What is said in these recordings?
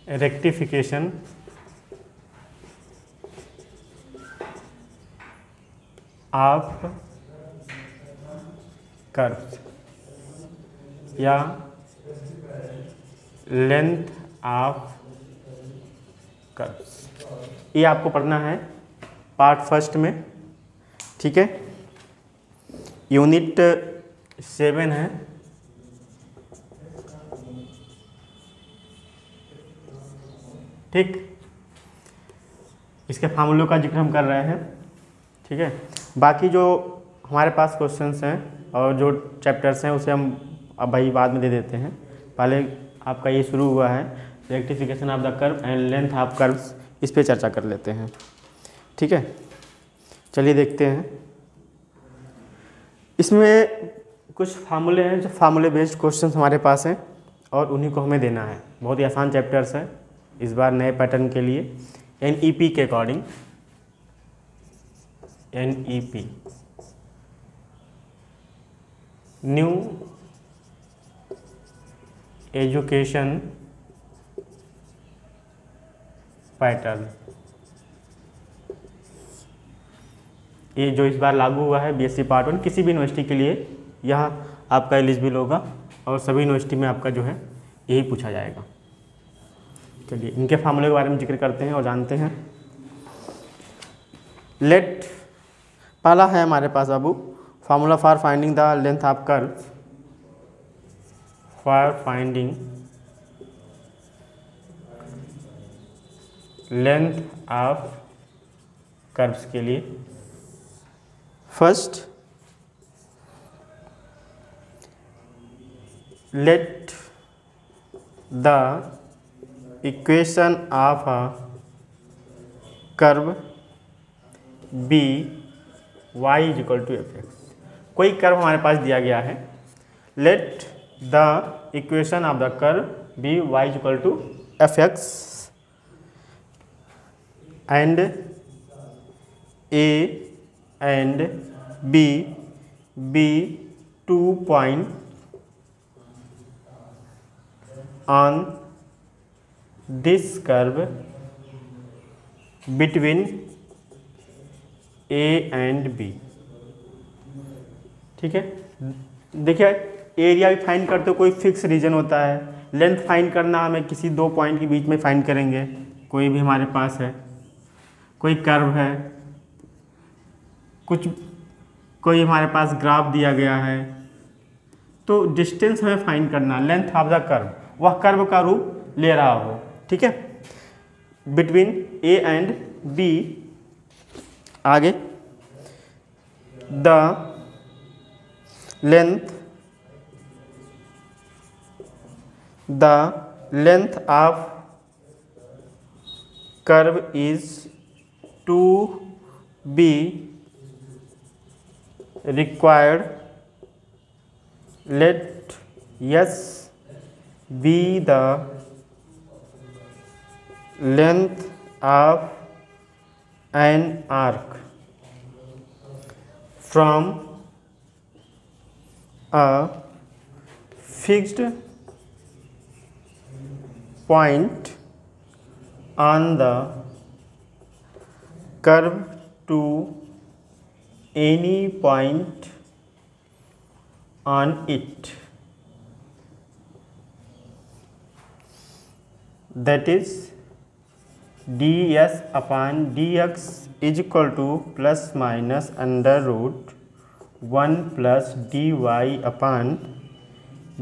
Rectification of curve या length of curves, ये आपको पढ़ना है पार्ट फर्स्ट में। ठीक है, यूनिट 7 है। ठीक, इसके फार्मूलों का जिक्र हम कर रहे हैं। ठीक है, बाकी जो हमारे पास क्वेश्चंस हैं और जो चैप्टर्स हैं उसे हम अब भाई बाद में दे देते हैं। पहले आपका ये शुरू हुआ है rectification of the curve and length of curves, इस पे चर्चा कर लेते हैं। ठीक है, चलिए देखते हैं। इसमें कुछ फार्मूले हैं, जो फार्मूले बेस्ड क्वेश्चंस हमारे पास हैं और उन्हीं को हमें देना है। बहुत ही आसान चैप्टर्स है इस बार नए पैटर्न के लिए। NEP के according, NEP new education pattern, ये जो इस बार लागू हुआ है BSc पार्ट 1 किसी भी यूनिवर्सिटी के लिए, यहाँ आपका एलिजिबल होगा और सभी यूनिवर्सिटी में आपका जो है यही पूछा जाएगा। चलिए इनके फार्मूले के बारे में जिक्र करते हैं और जानते हैं। लेट, पहला है हमारे पास बाबू formula for finding the length of curve, for finding length of curves के लिए first let the equation of a curve be y equal to F X. कोई कर्व हमारे पास दिया गया है, let the equation of the curve be y equal to F X and a and b be 2 point on this curve between a and b। ठीक है, देखिए area भी फाइंड करते हो, कोई फिक्स रीजन होता है। लेंथ फाइंड करना हमें किसी दो पॉइंट के बीच में फाइंड करेंगे। कोई भी हमारे पास है, कोई कर्व है, कोई हमारे पास ग्राफ दिया गया है, तो डिस्टेंस हमें फाइंड करना, लेंथ ऑफ द कर्व, वह कर्व का रूप ले रहा हो। ठीक है, बिटवीन ए एंड बी। आगे the length of curve is to be required, let S be the length of an arc from a fixed point on the curve to any point on it, that is ds upon dx is equal to plus minus under root 1 plus dy upon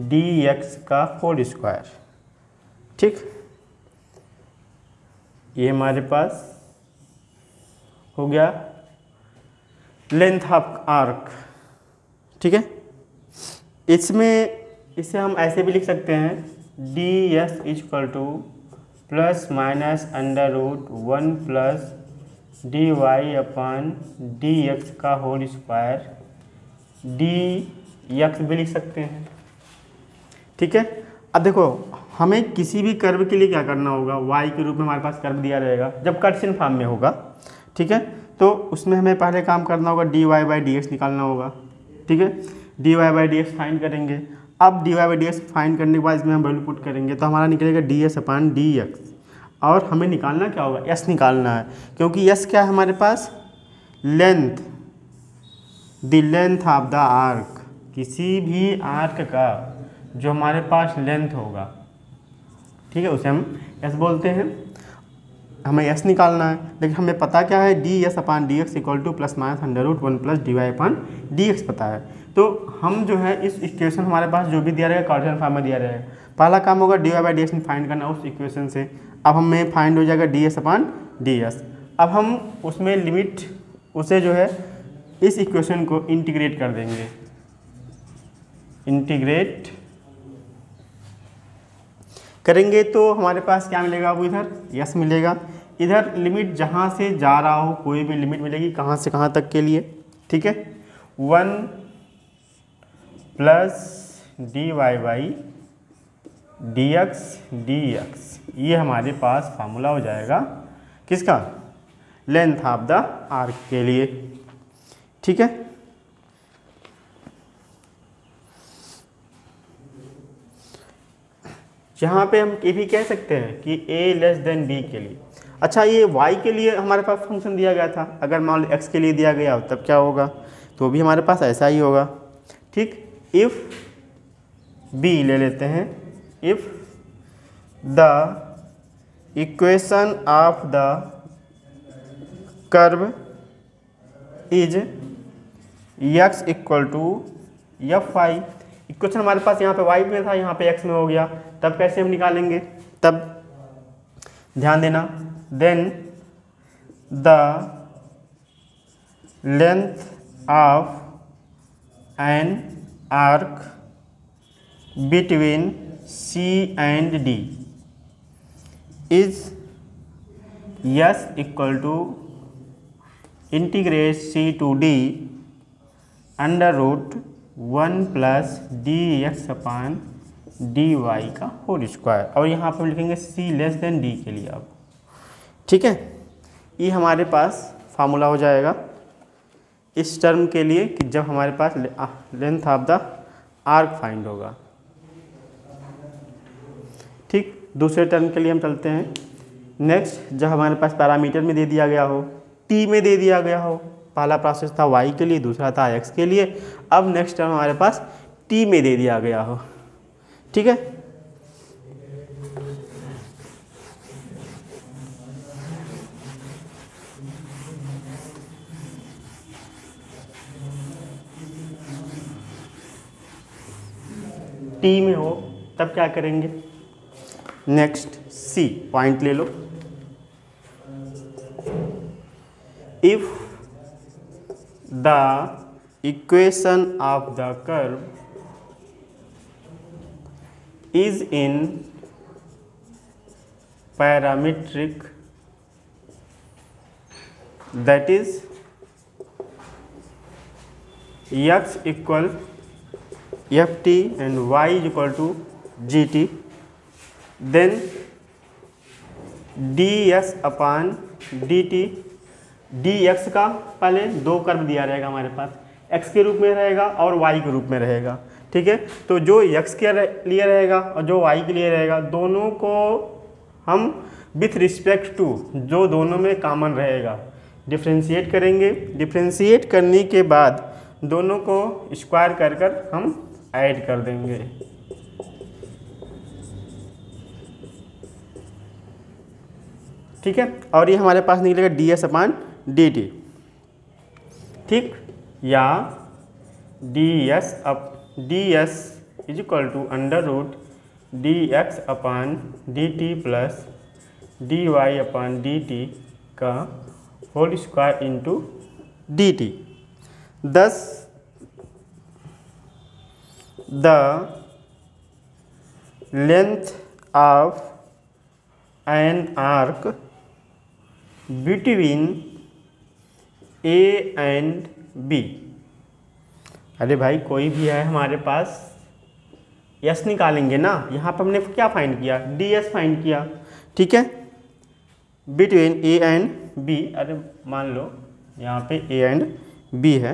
dx का whole square. ठीक, ये हमारे पास हो गया length of arc. ठीक है, इसे हम ऐसे भी लिख सकते हैं, D S equal to plus minus under root 1 plus D Y upon D X का होल स्क्वायर, डी एक्स भी लिख सकते हैं। ठीक है, अब देखो हमें किसी भी कर्व के लिए क्या करना होगा, y के रूप में हमारे पास कर्व दिया रहेगा जब कार्टेशियन फॉर्म में होगा। ठीक है, तो उसमें हमें पहले काम करना होगा, D Y by D X निकालना होगा। ठीक है, D Y by D X find करेंगे। अब D Y by D X find करने के बाद इसमें हम वैल्यू पुट करेंगे तो हमारा निकलेगा D S upon D x. और हमें निकालना क्या होगा, एस निकालना है, क्योंकि एस क्या है हमारे पास, length, the length of the arc, किसी भी आर्क का जो हमारे पास लेंथ होगा, ठीक है, उसे हम एस बोलते हैं। हमें एस निकालना है, लेकिन हमें पता क्या है, D S upon D X equal to plus minus under root 1 plus D Y upon D X पता है। तो हम जो है इस इक्वेशन हमारे पास जो भी दिया रहेगा कार्टेशियन फॉर्म में दिया रहेगा, पहला काम होगा D Y by D X find करना उस इक्वेशन से। अब हमें फाइंड हो जाएगा D S upon D S. अब हम उसमें लिमिट उसे जो है इस इक्वेशन को इंटीग्रेट कर देंगे, इंटीग्रेट करेंगे तो हमारे पास क्या मिलेगा, वो इधर यस मिलेगा, इधर लिमिट जहाँ से जा रहा हो कोई भी लिमिट मिलेगी, कहाँ से कहाँ तक के लिए, ठीक है, 1 plus D Y by D X, ये हमारे पास फार्मूला हो जाएगा किसका, लेंथ ऑफ द आर्क के लिए, ठीक है। यहाँ पे हम ये भी कह सकते हैं कि a लेस देन b के लिए। अच्छा, ये y के लिए हमारे पास फंक्शन दिया गया था, अगर मान लो x के लिए दिया गया तब क्या होगा, तो भी हमारे पास ऐसा ही होगा, ठीक। इफ़ b ले लेते हैं, if the equation of the curve is x equal to F Y, equation हमारे पास यहाँ पे y में था, यहाँ पे x में हो गया, तब कैसे हम निकालेंगे, तब ध्यान देना, then the length of an arc between C and D is S equal to integrate C to D under root 1 plus D X upon D Y का होल स्क्वायर, और यहाँ पर लिखेंगे C लेस देन D के लिए अब, ठीक है। ये हमारे पास फार्मूला हो जाएगा इस टर्म के लिए कि जब हमारे पास length of the arc find होगा, ठीक। दूसरे टर्म के लिए हम चलते हैं। नेक्स्ट, जब हमारे पास पैरामीटर में दे दिया गया हो, टी में दे दिया गया हो, पहला प्रोसेस था y के लिए, दूसरा था x के लिए, अब नेक्स्ट टर्म हमारे पास t में दे दिया गया हो, ठीक है। t में हो तब क्या करेंगे, नेक्स्ट c पॉइंट ले लो, if the equation of the curve is in parametric, that is x equal ft and y is equal to gt, then ds upon dt, dx का पहले दो कर्व दिया रहेगा हमारे पास, x के रूप में रहेगा और y के रूप में रहेगा, ठीक है। तो जो x के लिए रहेगा और जो y के लिए रहेगा, दोनों को हम विथ रिस्पेक्ट टू जो दोनों में कॉमन रहेगा डिफ्रेंशिएट करेंगे, डिफ्रेंशिएट करने के बाद दोनों को स्क्वायर कर कर हम ऐड कर देंगे, ठीक है। और ये हमारे पास निकलेगा D S upon D T, ठीक, या D S is equal to under root D X upon D T plus D Y upon D T का whole square into D T. Thus the length of an arc between A and B, अरे भाई कोई भी है हमारे पास, yes निकालेंगे ना, यहाँ पर हमने क्या फाइंड किया, डी एस फाइंड किया, ठीक है, बिटवीन ए एंड बी, अरे मान लो यहाँ पे ए एंड बी है,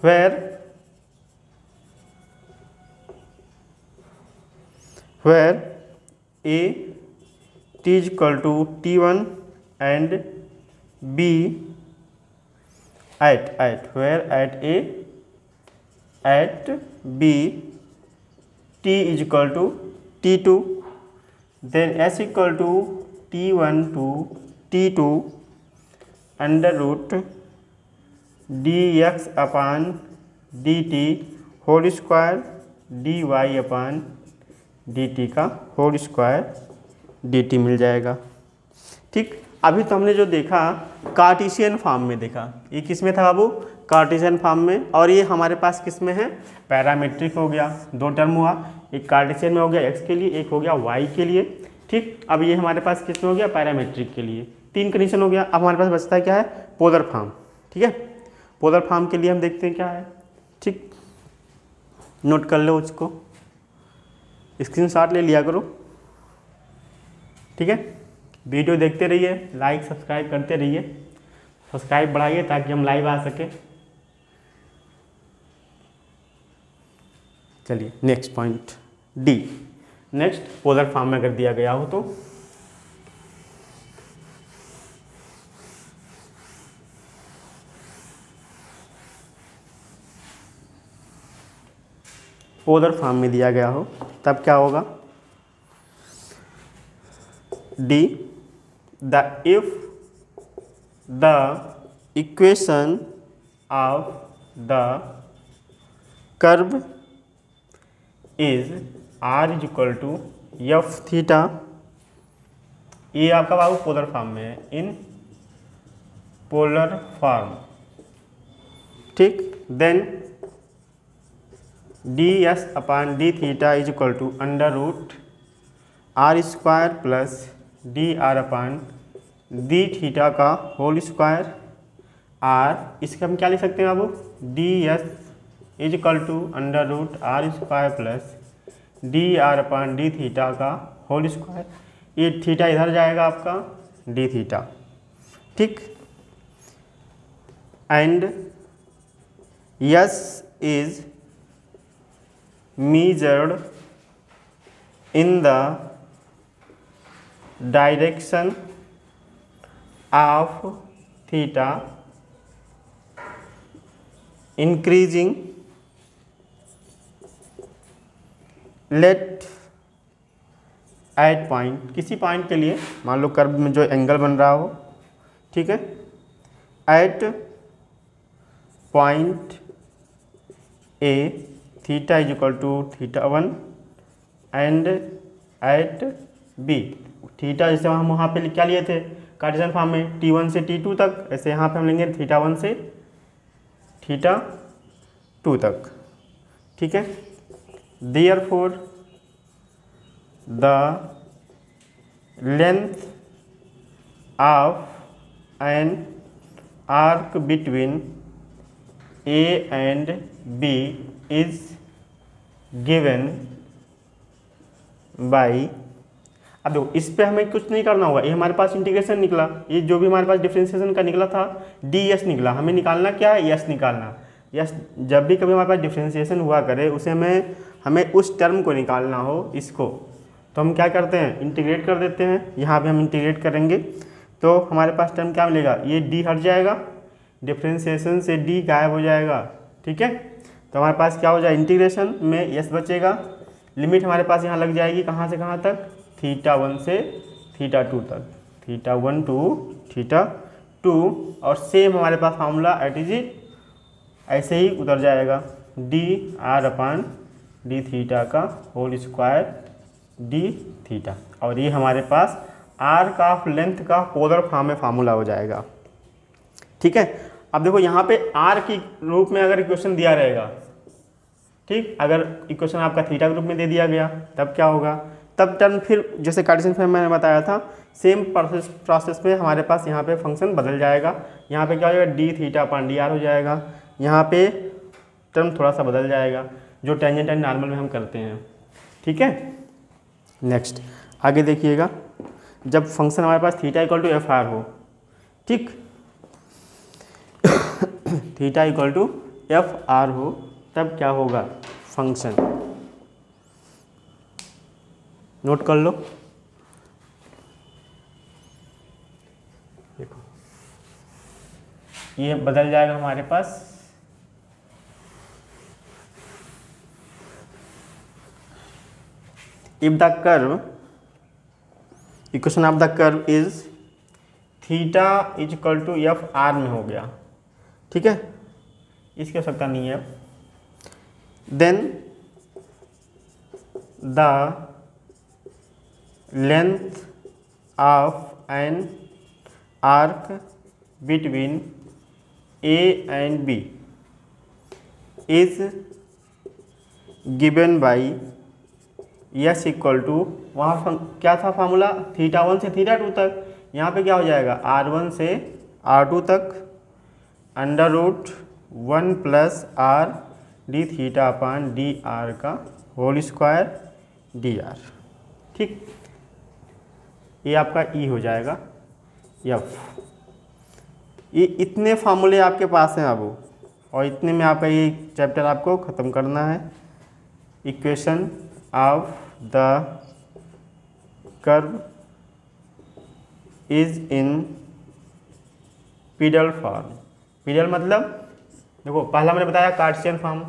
where A t is equal to T1 and B at where at B t is equal to T2, then s equal to T1 to T2 under root dx upon dt whole square dy upon dt का whole square dt मिल जाएगा। ठीक, अभी तो हमने जो देखा Cartesian form में देखा, ये किस में था बाबू? कार्टेशियन फॉर्म में। और ये हमारे पास किस में है? पैरामेट्रिक हो गया। दो टर्म हुआ, एक कार्टेशियन में हो गया x के लिए, एक हो गया y के लिए। ठीक, अब ये हमारे पास किस में हो गया? पैरामेट्रिक के लिए। तीन कंडीशन हो गया। अब हमारे पास बचता है क्या है? Polar form. ठीक है, पोलर फॉर्म के लिए हम देखते हैं क्या है। ठीक, नोट कर लो, उसको स्क्रीनशॉट ले लिया करो। ठीक है, वीडियो देखते रहिए, लाइक सब्सक्राइब करते रहिए, सब्सक्राइब बढ़ाइए ताकि हम लाइव आ सके। चलिए next point D. Next, polar form में अगर दिया गया हो तो पोलर फॉर्म में दिया गया हो तब क्या होगा? D, if the equation of the curve is r is equal to f theta, ये आपका बाबू पोलर फॉर्म में है, इन पोलर फॉर्म। ठीक, then D S upon D theta is equal to under root R square plus D R upon D theta का whole square R. इसके हम क्या लिख सकते हैं बाबू? D S is equal to under root R square plus D R upon D theta का whole square. ये थीटा इधर जाएगा आपका डी थीटा। ठीक, and S is measured in the direction of theta increasing, let at point, किसी point के लिए मान लो कर्व में जो एंगल बन रहा हो, ठीक है, at point A theta is equal to θ1 and at B theta, जैसे हम वहाँ पे क्या लिए थे कार्टेशियन फॉर्म में T1 से T2 तक, ऐसे यहाँ पे हम लेंगे θ1 से θ2 तक। ठीक है, therefore the length of an arc between A and B is given by. अब देखो, इस पे हमें कुछ नहीं करना होगा, ये हमारे पास इंटीग्रेशन निकला, ये जो भी हमारे पास डिफरेंशिएशन का निकला था डी एस निकला। हमें निकालना क्या है? यस निकालना। यस, जब भी कभी हमारे पास डिफरेंशिएशन हुआ करे उसे हमें उस टर्म को निकालना हो, इसको, तो हम क्या करते हैं? इंटीग्रेट कर देते हैं। यहाँ पे हम इंटीग्रेट करेंगे तो हमारे पास टर्म क्या मिलेगा? ये डी हट जाएगा, डिफरेंशिएशन से डी गायब हो जाएगा। ठीक है, तो हमारे पास क्या हो जाए? इंटीग्रेशन में यस बचेगा। लिमिट हमारे पास यहाँ लग जाएगी कहाँ से कहाँ तक? θ1 से θ2 तक, θ1 टू θ2। और सेम हमारे पास फार्मूला एट इज ऐसे ही उतर जाएगा, D R upon D theta का होल स्क्वायर डी थीटा। और ये हमारे पास आर्क ऑफ लेंथ का पोलर फॉर्म में फार्मूला हो जाएगा। ठीक है, अब देखो यहाँ पे आर की रूप में अगर इक्वेशन दिया रहेगा, ठीक, अगर इक्वेशन आपका थीटा के रूप में दे दिया गया तब क्या होगा? तब टर्म फिर जैसे कार्टेशियन फॉर्म में मैंने बताया था, सेम प्रोसेस में हमारे पास यहाँ पे फंक्शन बदल जाएगा। यहाँ पे क्या हो जाएगा? D theta upon D R हो जाएगा। यहाँ पे टर्म थोड़ा सा बदल जाएगा, जो टेंजेंट एंड नॉर्मल में हम करते हैं। ठीक है, नेक्स्ट आगे देखिएगा, जब फंक्शन हमारे पास theta equal to F R हो, ठीक, theta equal to F R हो, तब क्या होगा? फंक्शन नोट कर लो, ये बदल जाएगा हमारे पास if the curve equation of the curve is theta is equal to F R में हो गया, ठीक है, इसकी आवश्यकता नहीं है। Then the length of an arc between A and B is given by S equal to, वहाँ क्या था फार्मूला, थीटा 1 से थीटा 2 तक, यहाँ पे क्या हो जाएगा r1 से r2 तक under root 1 plus R D theta upon D R का होल स्क्वायर डी आर, ठीक। ये आपका ई हो जाएगा एफ। ये इतने फार्मूले आपके पास हैं अब, और इतने में आपका ये चैप्टर आपको ख़त्म करना है। Equation of the curve is in pedal form. Pedal मतलब देखो, पहला मैंने बताया कार्टेशियन फॉर्म।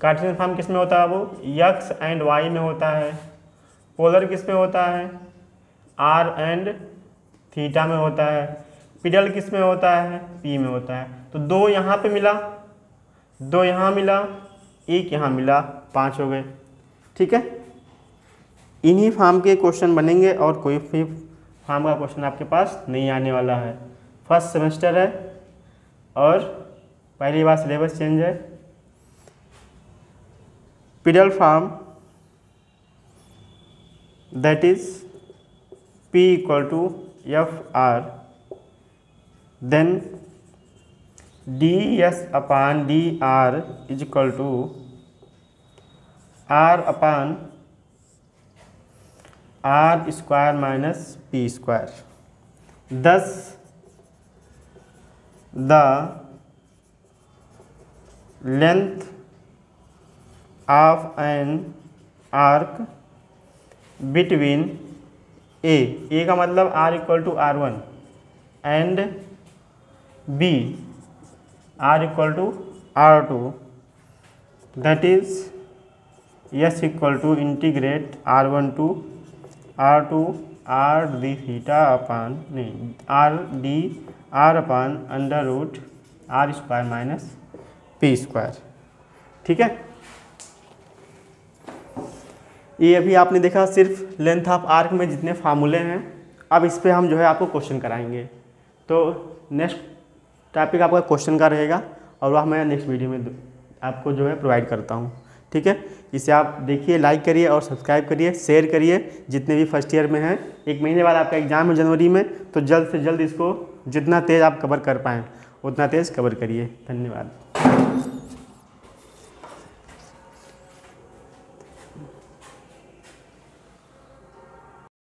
कार्टेशियन फॉर्म किस में होता है, वो एक्स एंड वाई में होता है। पोलर किस में होता है, आर एंड थीटा में होता है। पीडल किस में होता है, पी में होता है। तो 2 यहाँ पे मिला, 2 यहाँ मिला, 1 यहाँ मिला, 5 हो गए, ठीक है। इन्हीं फॉर्म के क्वेश्चन बनेंगे और कोई भी फॉर्म का क्वेश्चन आपके पास नहीं आने वाला है। फर्स्ट सेमेस्टर है और पहली बार सिलेबस चेंज है। Pedal form that is P equal to F R, then D S upon D R is equal to R upon R square minus P square. Thus the length of an arc between A का मतलब R equal to R1 and B R equal to R2, that is S equal to integrate R1 to R2 R D theta upon नहीं R D R upon under root R square minus P square, ठीक है। ये अभी आपने देखा सिर्फ length of arc में जितने फार्मूले हैं। अब इस पे हम जो है आपको क्वेश्चन कराएंगे। तो नेक्स्ट टॉपिक आपका क्वेश्चन का रहेगा और वह मैं नेक्स्ट वीडियो में आपको जो है प्रोवाइड करता हूँ, ठीक है। इसे आप देखिए, लाइक करिए और सब्सक्राइब करिए, शेयर करिए जितने भी फर्स्ट ईयर में हैं। 1 महीने बाद आपका एग्ज़ाम है जनवरी में, तो जल्द से जल्द इसको जितना तेज़ आप कवर कर पाएँ उतना तेज़ कवर करिए। धन्यवाद।